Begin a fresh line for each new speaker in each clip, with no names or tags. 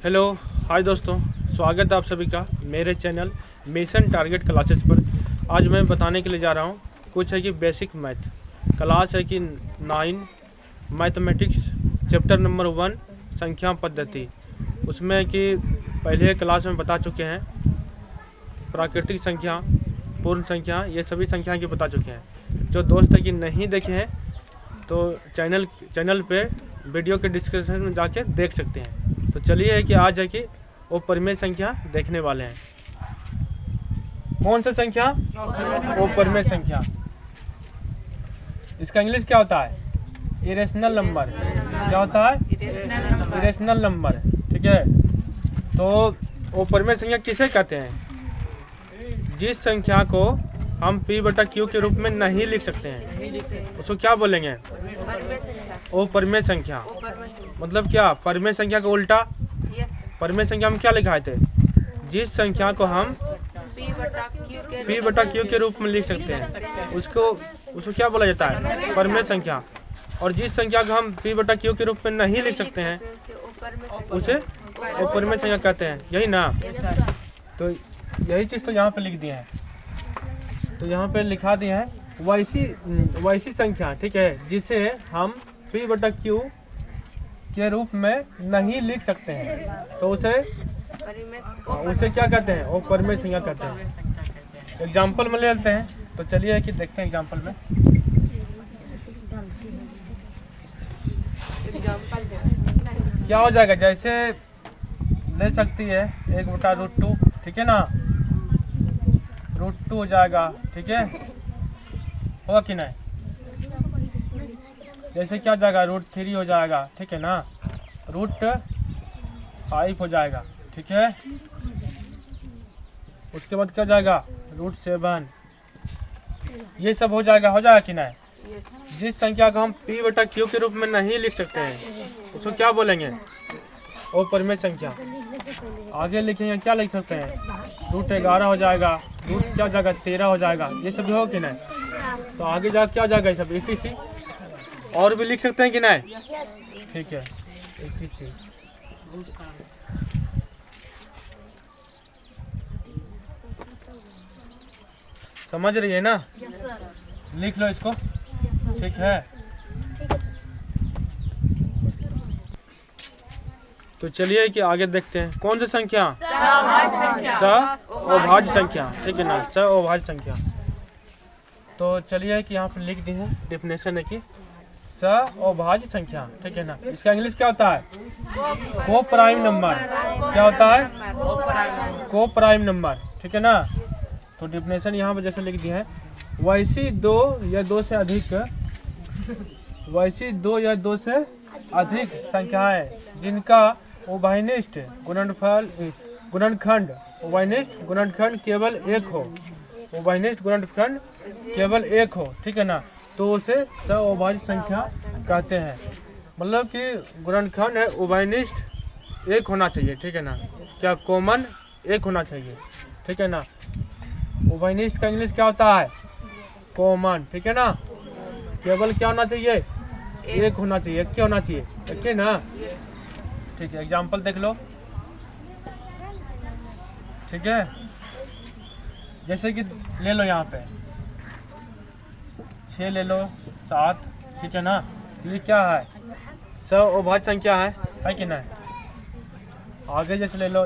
Hello hi दोस्तों, स्वागत है आप सभी का मेरे चैनल मिशन टारगेट क्लासेस पर। आज मैं बताने के लिए जा रहा हूँ कुछ है कि बेसिक मैथ क्लास है कि 9 मैथमेटिक्स चैप्टर नंबर 1 संख्या पद्धति। उसमें कि पहले क्लास में बता चुके हैं प्राकृतिक संख्या, पूर्ण संख्या, ये सभी संख्या की बता चुके हैं। जो दोस्त है कि नहीं देखे हैं तो चैनल पे वीडियो के डिस्क्रिप्शन में जाके देख सकते हैं। तो चलिए है कि आज है कि वो परिमेय संख्या देखने वाले हैं। कौन सा संख्या? वो परिमेय संख्या। इसका इंग्लिश क्या होता है? Irrational number. क्या होता है? Irrational number. ठीक है। तो वो परिमेय संख्या किसे कहते हैं? जिस संख्या को हम p/q के रूप में नहीं लिख सकते हैं उसको क्या बोलेंगे? वो परिमेय संख्या। मतलब क्या? परिमेय संख्या का उल्टा। परिमेय संख्या में क्या लिखाए थे? जिस संख्या को हम p/q के रूप में लिख सकते हैं उसको क्या बोला जाता है? परिमेय संख्या। और जिस संख्या को हम p/q के रूप में नहीं लिख सकते हैं उसे वो परिमेय संख्या कहते हैं। यही ना? तो यही चीज़ तो यहाँ पे लिख दिए हैं। तो यहाँ पे लिखा दिया है वैसी संख्या, ठीक है, जिसे हम p/q के रूप में नहीं लिख सकते हैं तो उसे क्या कहते हैं? वो परिमेय संख्या कहते हैं। एग्जाम्पल में ले लेते हैं। तो चलिए कि देखते हैं एग्जाम्पल में। क्या हो जाएगा? जैसे ले सकती है 1/√2, ठीक है ना? √2 हो जाएगा, ठीक है, होगा कि नहीं? जैसे क्या हो जाएगा? √3 हो जाएगा, ठीक है ना? √5 हो जाएगा, ठीक है। उसके बाद क्या हो जाएगा? √7। ये सब हो जाएगा कि नहीं? जिस संख्या को हम p/q के रूप में नहीं लिख सकते हैं उसको क्या बोलेंगे? वो परिमेय संख्या। आगे लिखेंगे क्या लिख सकते हैं? √11 हो जाएगा, क्या हो जाएगा? 13 हो जाएगा। ये सब हो कि नहीं? तो आगे जा क्या हो जाएगा? ये सब etc और भी लिख सकते हैं कि नहीं? ठीक है, etc। समझ रही है ना? लिख लो इसको, ठीक है। तो चलिए कि आगे देखते हैं कौन सी संख्या? अभाज्य संख्या, ठीक है ना? अभाज्य संख्या। तो चलिए कि यहाँ पे लिख दी है डेफिनेशन है कि अभाज्य संख्या, ठीक है ना? इसका इंग्लिश क्या होता है? को प्राइम नंबर। क्या होता है? को प्राइम नंबर, ठीक है ना? तो डेफिनेशन यहाँ पे जैसे लिख दी है वैसी दो या दो से अधिक संख्याएं जिनका उभयनिष्ठ गुणनखंड केवल एक हो। उभयनिष्ठ गुणनखंड केवल एक हो, ठीक है ना? तो उसे अभाज्य संख्या कहते हैं। मतलब कि गुणनखंड है उभयनिष्ठ एक होना चाहिए, ठीक है ना? क्या? कॉमन एक होना चाहिए, ठीक है ना? उभयनिष्ठ का इंग्लिश क्या होता है? कॉमन, ठीक है ना? केवल क्या होना चाहिए? एक होना चाहिए। क्या होना चाहिए? एक ही ना? ठीक है, एग्जाम्पल देख लो, ठीक है। जैसे कि ले लो यहाँ पे 6 ले लो, 7, ठीक है ना? ये क्या है? अभाज्य संख्या है कि नहीं? आगे जैसे ले लो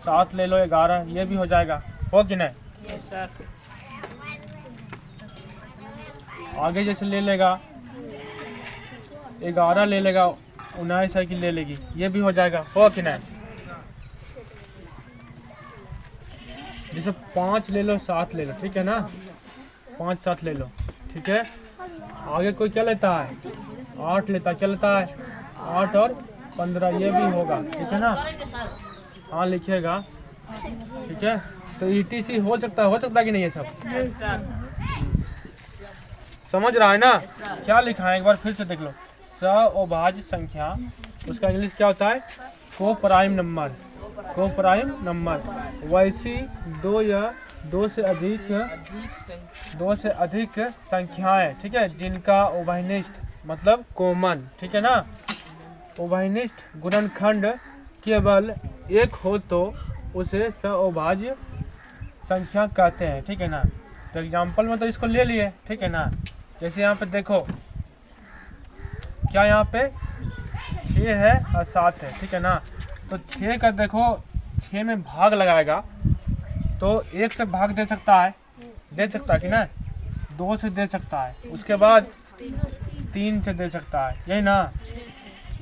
7 ले लो, 11, ये भी हो जाएगा, हो कि नहीं?
Yes sir.
आगे जैसे ले लेगा 11 ले लेगा, 19 साइकिल ले लेगी, ये भी हो जाएगा, हो कि नहीं? जैसे 5 ले लो, 7 ले लो, ठीक है ना? 5, 7 ले लो, ठीक है। आगे कोई क्या लेता है? 8 लेता है। क्या लेता है? 8 और 15, ये भी होगा, ठीक है ना? हाँ लिखिएगा, ठीक है। तो etc हो सकता है कि नहीं? ये सब समझ रहा है ना? क्या लिखा है? एक बार फिर से देख लो। अभाज्य संख्या, उसका इंग्लिश क्या होता है? को प्राइम नंबर। वैसी दो या दो से अधिक संख्याएं, ठीक है, जिनका उभयनिष्ठ मतलब कॉमन, ठीक है ना? उभयनिष्ठ गुणनखंड केवल एक हो तो उसे सअभाज्य संख्या कहते हैं, ठीक है ना। तो एग्जाम्पल में तो इसको ले लिए, ठीक है ना। जैसे यहाँ पे देखो क्या यहाँ पे 6 है और 7 है, ठीक है ना। तो 6 का देखो 6 में भाग लगाएगा तो 1 से भाग दे सकता है कि ना, 2 से दे सकता है, उसके बाद 3 से दे सकता है, यही ना,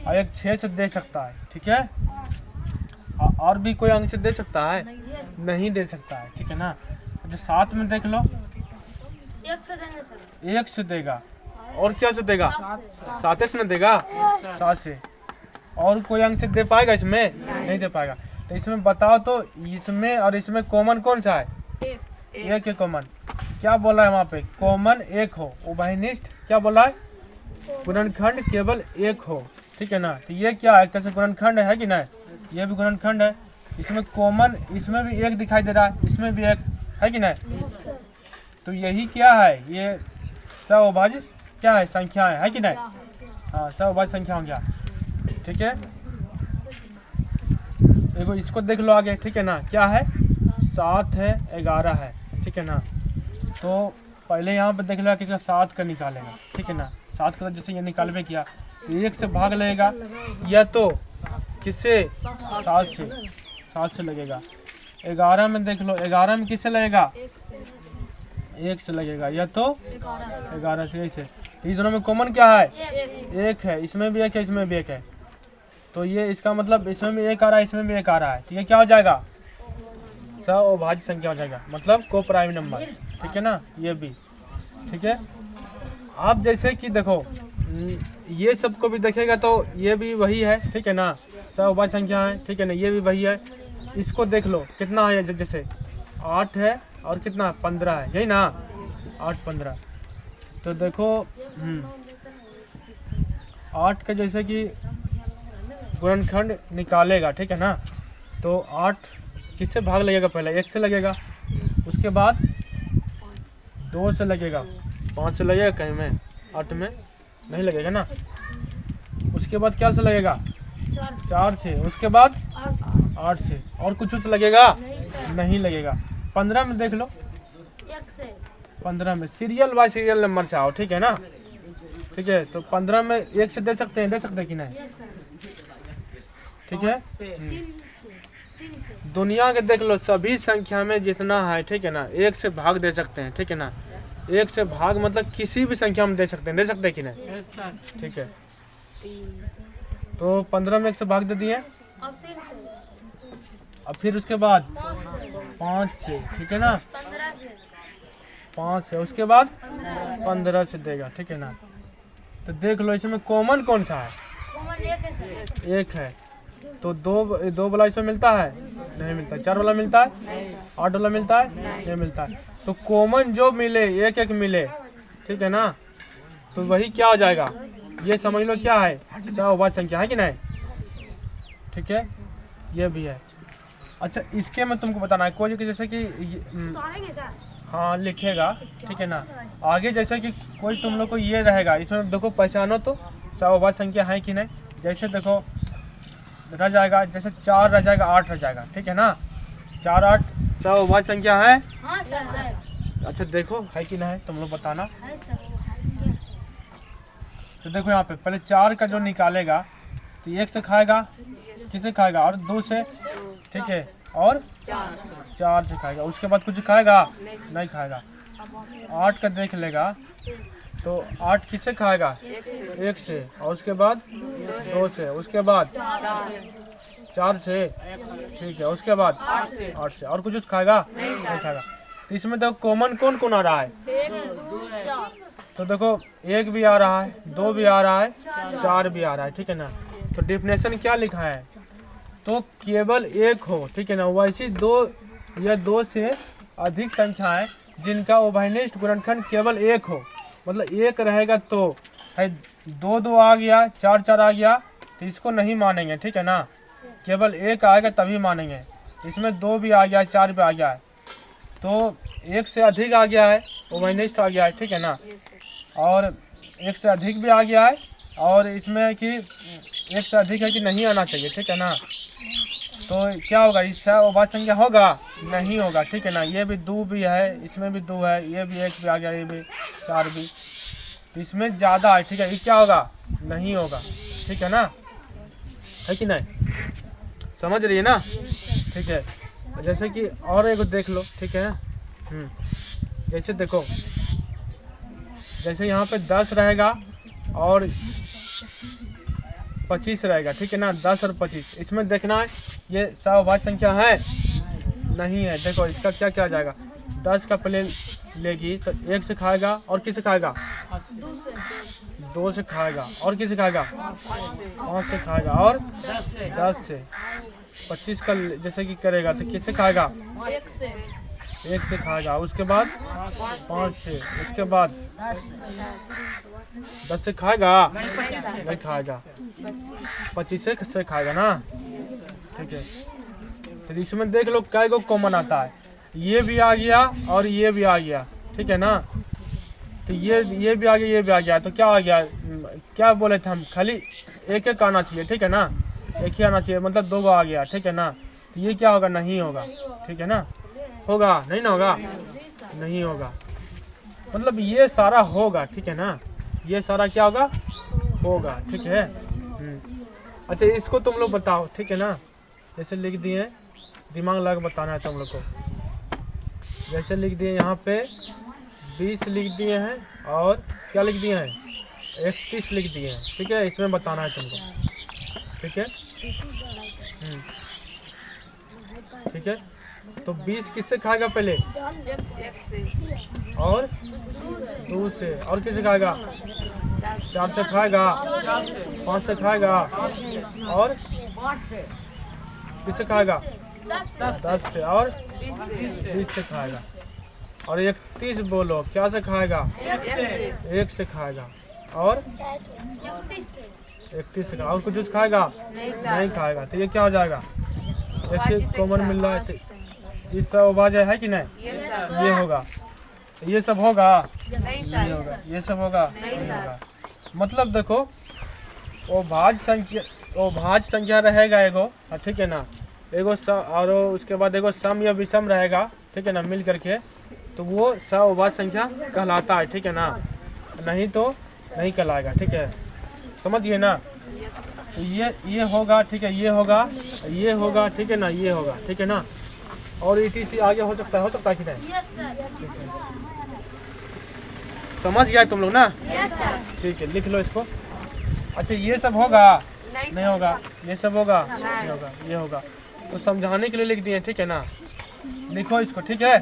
और एक 6 से दे सकता है, ठीक है। और भी कोई अंक से दे सकता है? नहीं दे सकता है, ठीक है ना। जो 7 में देख लो 1 से देगा, और क्या से देगा? 7 से न देगा, 7 से। और कोई अंक से दे पाएगा इसमें? नहीं दे पाएगा। तो इसमें बताओ तो इसमें और इसमें कॉमन कौन सा है? एक है कॉमन। क्या बोल रहा है वहाँ पे? कॉमन एक हो, उभयनिष्ठ क्या बोला है? गुणनखंड केवल एक हो, ठीक है ना। तो ये क्या है? एक तरह से गुणनखंड है कि नहीं? ये भी गुणनखंड है। इसमें कॉमन, इसमें भी एक दिखाई दे रहा है, इसमें भी एक है कि नहीं? तो यही क्या है? ये सअभाज्य क्या है? संख्याएं है कि नहीं? हाँ, सअभाज्य संख्या हो गया, ठीक है। देखो इसको देख लो आगे, ठीक है ना। क्या है? 7 है, 11 है, ठीक है ना। तो पहले यहाँ पे देख लो किसका 7 का निकालेगा, ठीक है ना। 7 का जैसे ये निकालबे किया तो 1 से भाग लगेगा, या तो किससे? 7 से लगेगा। 11 में देख लो, 11 में किससे लगेगा? 1 से लगेगा, या तो 11 से। ऐसे ये दोनों में कॉमन क्या है? 1 है, इसमें भी 1 है, इसमें भी 1 है। तो ये इसका मतलब इसमें भी 1 आ रहा है, इसमें भी 1 आ रहा है, तो ये क्या हो जाएगा? सअभाज्य संख्या हो जाएगा, मतलब को प्राइम नंबर, ठीक है ना। ये भी ठीक है। आप जैसे कि देखो ये सबको भी देखेगा तो ये भी वही है, ठीक है ना, सअभाज्य संख्या है, ठीक है ना। ये भी वही है। इसको देख लो कितना है, जैसे 8 है और कितना 15 है, यही ना, 8 15। तो देखो 8 का जैसे कि गुणनखंड निकालेगा, ठीक है ना। तो 8 किससे भाग लगेगा? पहले 1 से लगेगा, उसके बाद 2 से लगेगा, 5 से लगेगा कहीं में, 8 में नहीं लगेगा ना। उसके बाद क्या से लगेगा? 4 से, उसके बाद 8 से, और कुछ से लगेगा? नहीं लगेगा। 15 में देख लो, 15 में सीरियल बाय सीरियल नंबर से आओ, ठीक है ना, ठीक है। तो 15 में 1 से दे सकते हैं कि नहीं? ठीक है। दुनिया के देख लो सभी संख्या में जितना है, ठीक है ना, 1 से भाग दे सकते हैं, ठीक है ना। 1 से भाग मतलब किसी भी संख्या में दे सकते हैं कि नहीं? ठीक है। तो 15 में 1 से भाग दे दिए, अब फिर उसके बाद 5 से, ठीक है ना, 5 से, उसके बाद 15 से देगा, ठीक है ना। तो देख लो इसमें कॉमन कौन सा है? 1 है। तो दो वाला इसमें मिलता है? नहीं मिलता। 4 वाला मिलता है? 8 वाला मिलता है? नहीं मिलता है। तो कॉमन जो मिले, 1 मिले, ठीक है ना, तो वही क्या हो जाएगा? ये समझ लो क्या है? सअभाज्य संख्या है कि नहीं? ठीक है, ये भी है। अच्छा, इसके में तुमको बताना है कोई जैसे कि हाँ लिखेगा, ठीक है ना। आगे जैसे कि कोई तुम लोग को ये रहेगा, इसमें देखो पहचानो तो सअभाज्य संख्या है कि नहीं। जैसे देखो रह जाएगा, जैसे 4 रह जाएगा, 8 रह जाएगा, ठीक है ना। 4 8 सअभाज्य संख्या है? हाँ सर है। अच्छा देखो है कि नहीं है, तुम लोग बताना। तो देखो यहाँ पे पहले 4 का जो निकालेगा तो 1 से खाएगा, किसे खाएगा? और 2 से, ठीक है, और 4 से खाएगा। उसके बाद कुछ खाएगा? नहीं खाएगा। 8 का देख लेगा तो 8 किससे खाएगा? 1 से, और उसके बाद 2 से, उसके बाद 4 से, ठीक है, उसके बाद 8 से, और कुछ खाएगा? नहीं खाएगा। तो इसमें देखो कॉमन कौन कौन आ रहा है? तो देखो 1 भी आ रहा है, 2 भी आ रहा है, 4 भी आ रहा है, ठीक है ना। तो डेफिनेशन क्या लिखा है? तो केवल 1 हो, ठीक है ना। वैसी 2 या 2 से अधिक संख्याएं जिनका उभयनिष्ठ गुणनखंड केवल 1 हो, मतलब 1 रहेगा तो है, 2 2 आ गया, 4 4 आ गया, तो इसको नहीं मानेंगे, ठीक है ना। केवल 1 आएगा तभी मानेंगे। इसमें 2 भी आ गया, 4 भी आ गया है, तो 1 से अधिक आ गया है, उभयनिष्ठ आ गया है, ठीक है ना। और 1 से अधिक भी आ गया है, और इसमें कि 1 से अधिक है कि नहीं आना चाहिए, ठीक है ना। तो क्या होगा, इससे अभाज्य संख्या होगा? नहीं होगा, ठीक है ना। ये भी 2 भी है, इसमें भी 2 है, ये भी 1 भी आ गया, ये भी 4 भी, तो इसमें ज़्यादा है, ठीक है। ये क्या होगा? नहीं होगा, ठीक है ना, है कि नहीं? समझ रही है ना? ठीक है। जैसे कि और एक देख लो, ठीक है। जैसे देखो, जैसे यहाँ पे 10 रहेगा और 25 रहेगा, ठीक है ना। 10 और 25, इसमें देखना है ये अभाज्य संख्या है? नहीं है। देखो इसका क्या क्या जाएगा, 10 का पहले लेगी तो 1 से खाएगा, और किसे खाएगा? 2 से खाएगा, और किसे खाएगा? 5 से खाएगा, और 10 से। 25 का जैसे कि करेगा तो किससे खाएगा? 1 से खाएगा, उसके बाद 5 से, उसके बाद 10 से खाएगा? नहीं खाएगा, 25 से खाएगा ना, ठीक है। तो इसमें देख लो कै गो कॉमन आता है, ये भी आ गया और ये भी आ गया, ठीक है ना। तो ये भी आ गया, ये भी आ गया, तो क्या आ गया? क्या बोले थे हम? खाली एक एक आना चाहिए, ठीक है ना, एक ही आना चाहिए, मतलब 2 गो आ गया, ठीक है ना। तो ये क्या होगा? नहीं होगा, ठीक है ना। होगा? नहीं ना होगा, नहीं होगा, मतलब ये सारा होगा, ठीक है ना। ये सारा क्या होगा? होगा, ठीक है। अच्छा इसको तुम लोग बताओ, ठीक है ना। जैसे लिख दिए, दिमाग लगा बताना है तुम लोग को। जैसे लिख दिए यहाँ पे 20 लिख दिए हैं, और क्या लिख दिए हैं? 31 लिख दिए हैं, ठीक है। इसमें बताना है तुमको, ठीक है। ठीक है, तो 20 किससे खाएगा पहले?
1 से,
और 2 से, और किससे खाएगा? 4 से खाएगा, 5 से खाएगा, और किससे खाएगा? 10 से, और 20 से खाएगा, और 31 बोलो क्या से खाएगा? 1 से खाएगा, और 31 से, और कुछ खाएगा? नहीं खाएगा। तो ये क्या हो जाएगा? एक कॉमन मिल रहा है, ये सब अभाज्य है कि नहीं? ये होगा, ये सब होगा? नहीं होगा, ये सब होगा? नहीं होगा। मतलब देखो अभाज्य संख्या रहेगा एगो, ठीक है ना, एगो और उसके बाद एगो सम या विषम रहेगा, ठीक है ना, मिल करके, तो वो अभाज्य संख्या कहलाता है, ठीक है ना। नहीं तो नहीं कहलाएगा, ठीक है। समझ गए ना? तो ये होगा, ठीक है, ये होगा, ये होगा, ठीक है ना, ये होगा, ठीक है ना। और ETC आगे हो सकता है कि नहीं? समझ गया तुम लोग ना? ठीक है, लिख लो इसको। अच्छा ये सब होगा? नहीं होगा। ये सब होगा? नहीं होगा। ये होगा, तो समझाने के लिए लिख दिए, ठीक है ना। लिखो इसको, ठीक है।